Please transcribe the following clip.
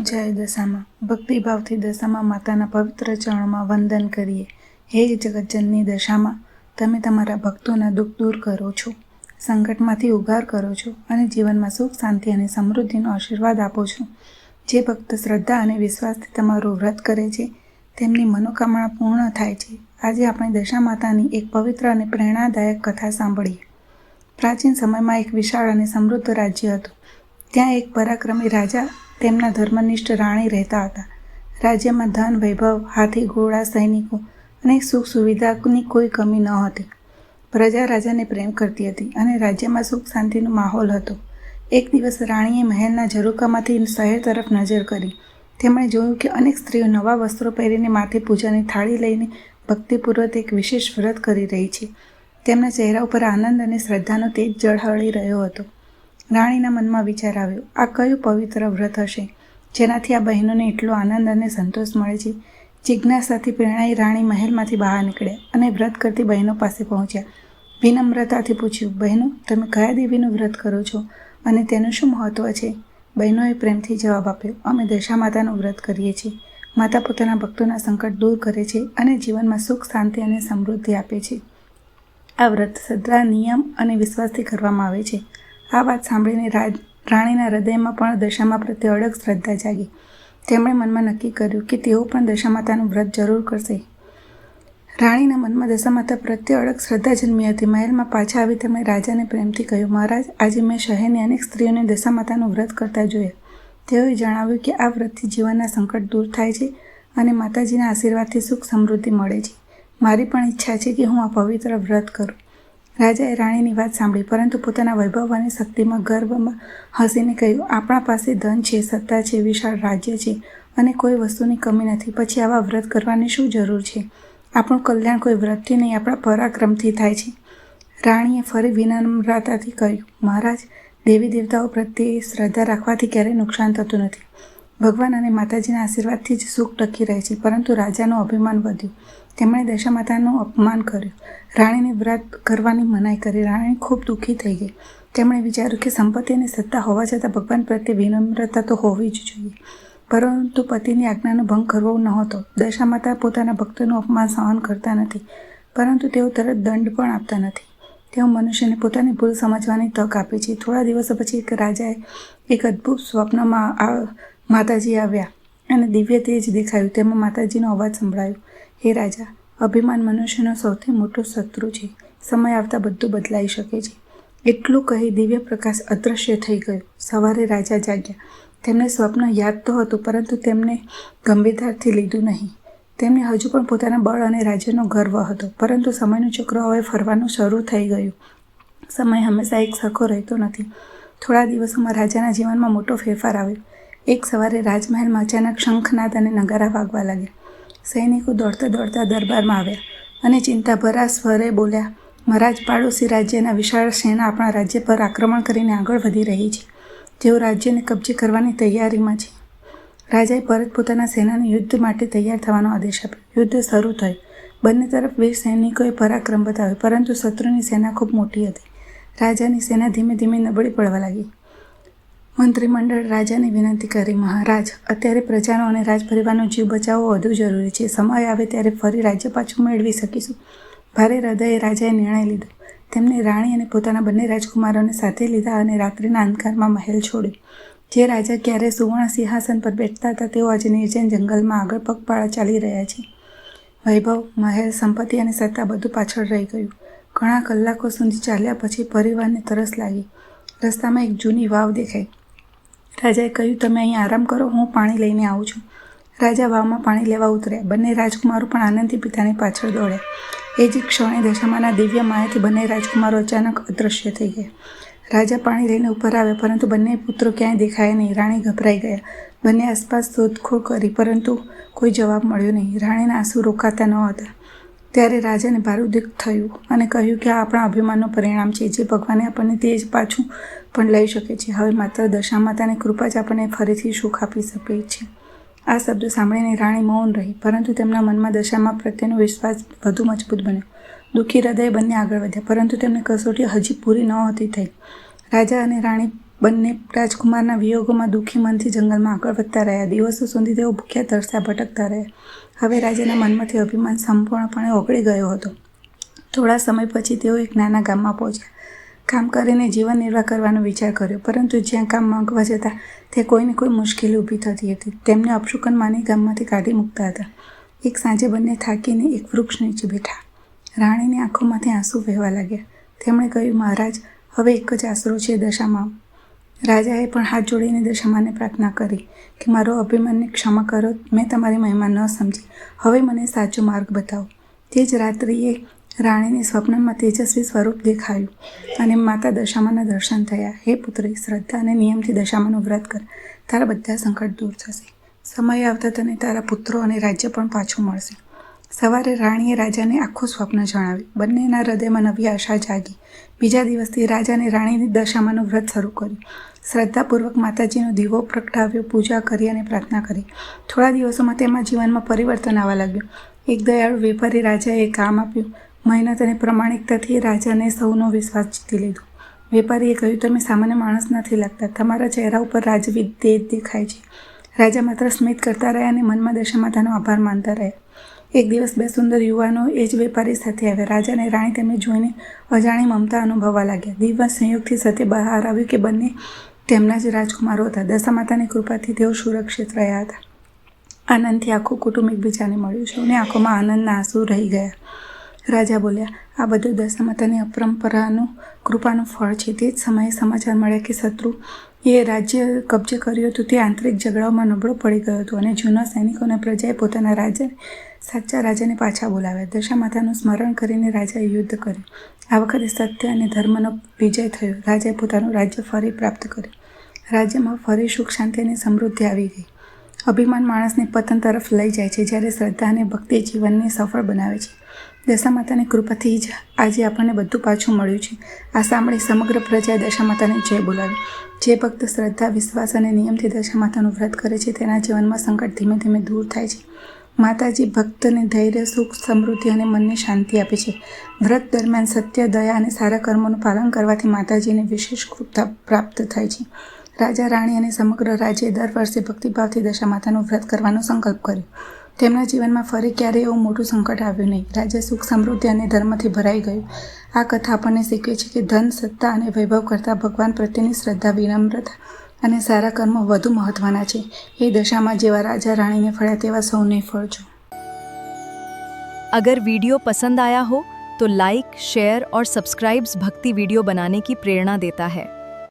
જય દશામાં ભક્તિભાવથી દશામાં માતાના પવિત્ર ચરણોમાં વંદન કરીએ. હે જગતજનની દશામાં, તમે તમારા ભક્તોના દુઃખ દૂર કરો છો, સંકટમાંથી ઉગાર કરો છો અને જીવનમાં સુખ, શાંતિ અને સમૃદ્ધિનો આશીર્વાદ આપો છો. જે ભક્ત શ્રદ્ધા અને વિશ્વાસથી તમારું વ્રત કરે છે તેમની મનોકામના પૂર્ણ થાય છે. આજે આપણે દશા માતાની એક પવિત્ર અને પ્રેરણાદાયક કથા સાંભળીએ. પ્રાચીન સમયમાં એક વિશાળ અને સમૃદ્ધ રાજ્ય હતું. ત્યાં એક પરાક્રમી રાજા તેમના ધર્મનિષ્ઠ રાણી રહેતા હતા. રાજ્યમાં ધન, વૈભવ, હાથી, ઘોડા, સૈનિકો અને સુખ સુવિધાની કોઈ કમી ન હતી. પ્રજા રાજાને પ્રેમ કરતી હતી અને રાજ્યમાં સુખ શાંતિનો માહોલ હતો. એક દિવસ રાણીએ મહેલના ઝરૂખામાંથી શહેર તરફ નજર કરી. તેમણે જોયું કે અનેક સ્ત્રીઓ નવા વસ્ત્રો પહેરીને માથે પૂજાની થાળી લઈને ભક્તિપૂર્વક એક વિશેષ વ્રત કરી રહી છે. તેમના ચહેરા ઉપર આનંદ અને શ્રદ્ધાનો તેજ ઝળહળી રહ્યો હતો. રાણીના મનમાં વિચાર આવ્યો, આ કયું પવિત્ર વ્રત હશે જેનાથી આ બહેનોને એટલો આનંદ અને સંતોષ મળે છે. જિજ્ઞાસાથી પ્રેરણાઈ રાણી મહેલમાંથી બહાર નીકળ્યા અને વ્રત કરતી બહેનો પાસે પહોંચ્યા. વિનમ્રતાથી પૂછ્યું, બહેનો, તમે કયા દેવીનું વ્રત કરો છો અને તેનું શું મહત્વ છે? બહેનોએ પ્રેમથી જવાબ આપ્યો, અમે દશા માતાનું વ્રત કરીએ છીએ. માતા પોતાના ભક્તોના સંકટ દૂર કરે છે અને જીવનમાં સુખ, શાંતિ અને સમૃદ્ધિ આપે છે. આ વ્રત શ્રદ્ધા, નિયમ અને વિશ્વાસથી કરવામાં આવે છે. આ વાત સાંભળીને રાણીના હૃદયમાં પણ દશામા પ્રત્યે અડગ શ્રદ્ધા જાગી. તેમણે મનમાં નક્કી કર્યું કે તેઓ પણ દશા માતાનું વ્રત જરૂર કરશે. રાણીના મનમાં દશા માતા પ્રત્યે અડગ શ્રદ્ધા જન્મી હતી. મહેલમાં પાછા આવી તેમણે રાજાને પ્રેમથી કહ્યું, મહારાજ, આજે મેં શહેરની અનેક સ્ત્રીઓને દશા માતાનું વ્રત કરતા જોયા. તેઓએ જણાવ્યું કે આ વ્રતથી જીવનના સંકટ દૂર થાય છે અને માતાજીના આશીર્વાદથી સુખ સમૃદ્ધિ મળે છે. મારી પણ ઈચ્છા છે કે હું આ પવિત્ર વ્રત કરું. રાજાએ રાણીની વાત સાંભળી, પરંતુ પોતાના વૈભવ અને શક્તિમાં ગર્વમાં હસીને કહ્યું, આપણા પાસે ધન છે, સત્તા છે, વિશાળ રાજ્ય છે અને કોઈ વસ્તુની કમી નથી. પછી આવા વ્રત કરવાની શું જરૂર છે? આપણું કલ્યાણ કોઈ વ્રતથી નહીં, આપણા પરાક્રમથી થાય છે. રાણીએ ફરી વિનમ્રતાથી કહ્યું, મહારાજ, દેવી દેવતાઓ પ્રત્યે શ્રદ્ધા રાખવાથી ક્યારેય નુકસાન થતું નથી. ભગવાન અને માતાજીના આશીર્વાદથી જ સુખ ટકી રહે છે. પરંતુ રાજાનું અભિમાન વધ્યું. તેમણે દશા માતાનું અપમાન કર્યું. રાણીને વ્રત કરવાની મનાઈ કરી. રાણી ખૂબ દુઃખી થઈ ગઈ. તેમણે વિચાર્યું કે સંપત્તિ અને સત્તા હોવા છતાં ભગવાન પ્રત્યે વિનમ્રતા તો હોવી જ જોઈએ, પરંતુ પતિની આજ્ઞાનો ભંગ કરવો નહોતો. દશા માતા પોતાના ભક્તોનું અપમાન સહન કરતા નથી, પરંતુ તેઓ તરત દંડ પણ આપતા નથી. તેઓ મનુષ્યને પોતાની ભૂલ સમજવાની તક આપે છે. થોડા દિવસો પછી એક રાજાએ એક અદ્ભુત સ્વપ્નમાં માતાજી આવ્યા અને દિવ્ય તેજ દેખાયું. તેમાં માતાજીનો અવાજ સંભળાયો, હે રાજા, અભિમાન મનુષ્યનો સૌથી મોટો શત્રુ છે. સમય આવતા બધું બદલાઈ શકે છે. એટલું કહી દિવ્ય પ્રકાશ અદૃશ્ય થઈ ગયો. સવારે રાજા જાગ્યા. તેમને સ્વપ્ન યાદ તો હતું, પરંતુ તેમને ગંભીરતાથી લીધું નહીં. તેમને હજુ પણ પોતાના બળ અને રાજ્યનો ગર્વ હતો, પરંતુ સમયનું ચક્ર હવે ફરવાનું શરૂ થઈ ગયું. સમય હંમેશા એક સરખો રહેતો નથી. થોડા દિવસોમાં રાજાના જીવનમાં મોટો ફેરફાર આવ્યો. એક સવારે રાજમહેલમાં અચાનક શંખનાદ અને નગારા વાગવા લાગ્યા. સૈનિકો દોડતા દોડતા દરબારમાં આવ્યા અને ચિંતાભરા સ્વરે બોલ્યા, મહારાજ, પાડોશી રાજ્યના વિશાળ સેના આપણા રાજ્ય પર આક્રમણ કરીને આગળ વધી રહી છે. તેઓ રાજ્યને કબજે કરવાની તૈયારીમાં છે. રાજાએ પરત પોતાના સેનાને યુદ્ધ માટે તૈયાર થવાનો આદેશ આપ્યો. યુદ્ધ શરૂ થયું. બંને તરફ વીર સૈનિકોએ પરાક્રમ બતાવ્યો, પરંતુ શત્રુની સેના ખૂબ મોટી હતી. રાજાની સેના ધીમે ધીમે નબળી પડવા લાગી. મંત્રીમંડળ રાજાને વિનંતી કરી, મહારાજ, અત્યારે પ્રજાનો અને રાજપરિવારનો જીવ બચાવવો વધુ જરૂરી છે. સમય આવે ત્યારે ફરી રાજ્ય પાછું મેળવી શકીશું. ભારે હૃદયે રાજાએ નિર્ણય લીધો. તેમણે રાણી અને પોતાના બંને રાજકુમારોને સાથે લીધા અને રાત્રિના અંધકારમાં મહેલ છોડ્યો. જે રાજા ક્યારે સુવર્ણ સિંહાસન પર બેઠતા હતા, તેઓ આજે નિર્જન જંગલમાં આગળ પગપાળા ચાલી રહ્યા છે. વૈભવ, મહેલ, સંપત્તિ અને સત્તા બધું પાછળ રહી ગયું. ઘણા કલાકો સુધી ચાલ્યા પછી પરિવારને તરસ લાગી. રસ્તામાં એક જૂની વાવ દેખાઈ. રાજાએ કહ્યું, તમે અહીં આરામ કરો, હું પાણી લઈને આવું છું. રાજા વાવમાં પાણી લેવા ઉતર્યા. બંને રાજકુમારો પણ આનંદથી પિતાની પાછળ દોડ્યા. એ જ ક્ષણે દશામાના દિવ્ય માયાથી બંને રાજકુમારો અચાનક અદૃશ્ય થઈ ગયા. રાજા પાણી લઈને ઉપર આવ્યા, પરંતુ બંને પુત્રો ક્યાંય દેખાયા નહીં. રાણી ગભરાઈ ગયા. બંને આસપાસ શોધખોળ કરી, પરંતુ કોઈ જવાબ મળ્યો નહીં. રાણીના આંસુ રોકાતા ન હતા. ત્યારે રાજાને ભારે દુઃખ થયું અને કહ્યું કે આ આપણા અભિમાનનું પરિણામ છે. જે ભગવાને આપણને તે જ પાછું પણ લઈ શકે છે. હવે માત્ર દશા માતાની કૃપા જ આપણને ફરીથી સુખ આપી શકે છે. આ શબ્દો સાંભળીને રાણી મૌન રહી, પરંતુ તેમના મનમાં દશામાં પ્રત્યેનો વિશ્વાસ વધુ મજબૂત બન્યો. દુઃખી હૃદયે બંને આગળ વધ્યા, પરંતુ તેમની કસોટી હજી પૂરી નહોતી થઈ. રાજા અને રાણી બંને રાજકુમારના વિયોગોમાં દુઃખી મનથી જંગલમાં આગળ વધતા રહ્યા. દિવસો સુધી તેઓ ભૂખ્યા તરસ્યા ભટકતા રહ્યા. હવે રાજાના મનમાંથી અભિમાન સંપૂર્ણપણે ઓગળી ગયો હતો. થોડા સમય પછી તેઓ એક નાના ગામમાં પહોંચ્યા. કામ કરીને જીવન નિર્વાહ કરવાનો વિચાર કર્યો, પરંતુ જ્યાં કામ માંગવા જતા તે કોઈને કોઈ મુશ્કેલી ઊભી થતી હતી. તેમને અપશુકન માની ગામમાંથી કાઢી મૂકતા હતા. એક સાંજે બંને થાકીને એક વૃક્ષ નીચે બેઠા. રાણીની આંખોમાંથી આંસુ વહેવા લાગ્યા. તેમણે કહ્યું, મહારાજ, હવે એક જ આશરો છે દશામાં. રાજાએ પણ હાથ જોડીને દશામાને પ્રાર્થના કરી કે મારો અભિમાનને ક્ષમા કરો. મેં તમારી મહિમા ન સમજી. હવે મને સાચો માર્ગ બતાવો. તે જ રાત્રિએ રાણીને સ્વપ્નમાં તેજસ્વી સ્વરૂપ દેખાયું અને માતા દશામાના દર્શન થયા. હે પુત્રી, શ્રદ્ધા અને નિયમથી દશામાનું વ્રત કર. તારા બધા સંકટ દૂર થશે. સમય આવતા તને તારા પુત્રો અને રાજ્ય પણ પાછું મળશે. સવારે રાણીએ રાજાને આખું સ્વપ્ન જણાવ્યું. બંનેના હૃદયમાં નવી આશા જાગી. બીજા દિવસથી રાજા અને રાણીની દશામાનું વ્રત શરૂ કર્યું. શ્રદ્ધાપૂર્વક માતાજીનો દીવો પ્રગટાવ્યો, પૂજા કરી અને પ્રાર્થના કરી. થોડા દિવસોમાં તેમના જીવનમાં પરિવર્તન આવવા લાગ્યું. એક દયાળુ વેપારી રાજાએ કામ આપ્યું. મહેનત અને પ્રમાણિકતાથી રાજાને સૌનો વિશ્વાસ જીતી લીધો. વેપારીએ કહ્યું, તમે સામાન્ય માણસ નથી લાગતા. તમારા ચહેરા ઉપર રાજવી તેજ દેખાય છે. રાજા માત્ર સ્મિત કરતા રહ્યા અને મનમાં દશામાતાનો આભાર માનતા રહ્યા. એક દિવસ બે સુંદર યુવાનો એ જ વેપારી સાથે આવ્યા. રાજા અને રાણી તેમને જોઈને અજાણી મમતા અનુભવવા લાગ્યા. દિવ્ય સંયોગથી સત્ય બહાર આવ્યું કે બંને તેમના જ રાજકુમારો હતા. દશામાતાની કૃપાથી તેઓ સુરક્ષિત રહ્યા હતા. આનંદથી આખું કુટુંબ એકબીજાને મળ્યું છે અને આંખોમાં આનંદના આંસુ રહી ગયા. રાજા બોલ્યા, આ બધું દશામાતાની અપરંપરાનું કૃપાનું ફળ છે. તે જ સમયે સમાચાર મળ્યા કે શત્રુ એ રાજ્ય કબજે કર્યું હતું. તે આંતરિક ઝઘડાઓમાં નબળો પડી ગયો હતો અને જૂના સૈનિકો અને પ્રજાએ પોતાના સાચા રાજાને પાછા બોલાવ્યા. દશામાતાનું સ્મરણ કરીને રાજાએ યુદ્ધ કર્યું. આ વખતે સત્ય અને ધર્મનો વિજય થયો. રાજાએ પોતાનું રાજ્ય ફરી પ્રાપ્ત કર્યું. રાજ્યમાં ફરી સુખ, શાંતિ અને સમૃદ્ધિ આવી ગઈ. અભિમાન માણસને પતન તરફ લઈ જાય છે, જ્યારે શ્રદ્ધા અને ભક્તિ જીવનને સફળ બનાવે છે. દશામાતાની કૃપાથી જ આજે આપણને બધું પાછું મળ્યું છે. આ સાંભળી સમગ્ર પ્રજાએ દશામાતાને જય બોલાવી. જે ભક્ત શ્રદ્ધા, વિશ્વાસ અને નિયમથી દશામાતાનું વ્રત કરે છે તેના જીવનમાં સંકટ ધીમે ધીમે દૂર થાય છે. માતાજી ભક્તને ધૈર્ય, સુખ, સમૃદ્ધિ અને મનની શાંતિ આપે છે. વ્રત દરમિયાન સત્ય, દયા અને સારા કર્મોનું પાલન કરવાથી માતાજીને વિશેષ કૃપા પ્રાપ્ત થાય છે. રાજા, રાણી અને સમગ્ર રાજ્યે દર વર્ષે ભક્તિભાવથી દશામાતાનું વ્રત કરવાનો સંકલ્પ કર્યો. તેમના જીવનમાં ફરી ક્યારેય એવું મોટું સંકટ આવ્યું નહીં. રાજ્ય સુખ, સમૃદ્ધિ અને ધર્મથી ભરાઈ ગયું. આ કથા આપણને શીખવે છે કે ધન, સત્તા અને વૈભવ કરતાં ભગવાન પ્રત્યેની શ્રદ્ધા, વિનમ્રતા અને સારા કર્મો વધુ મહત્વના છે. એ દશામાં જેવા રાજા રાણીને ફળ્યા તેવા સૌને ફળજો. अगर वीडियो पसंद आया हो तो लाइक, शेयर और सब्सक्राइब्स भक्ति वीडियो बनाने की प्रेरणा देता है।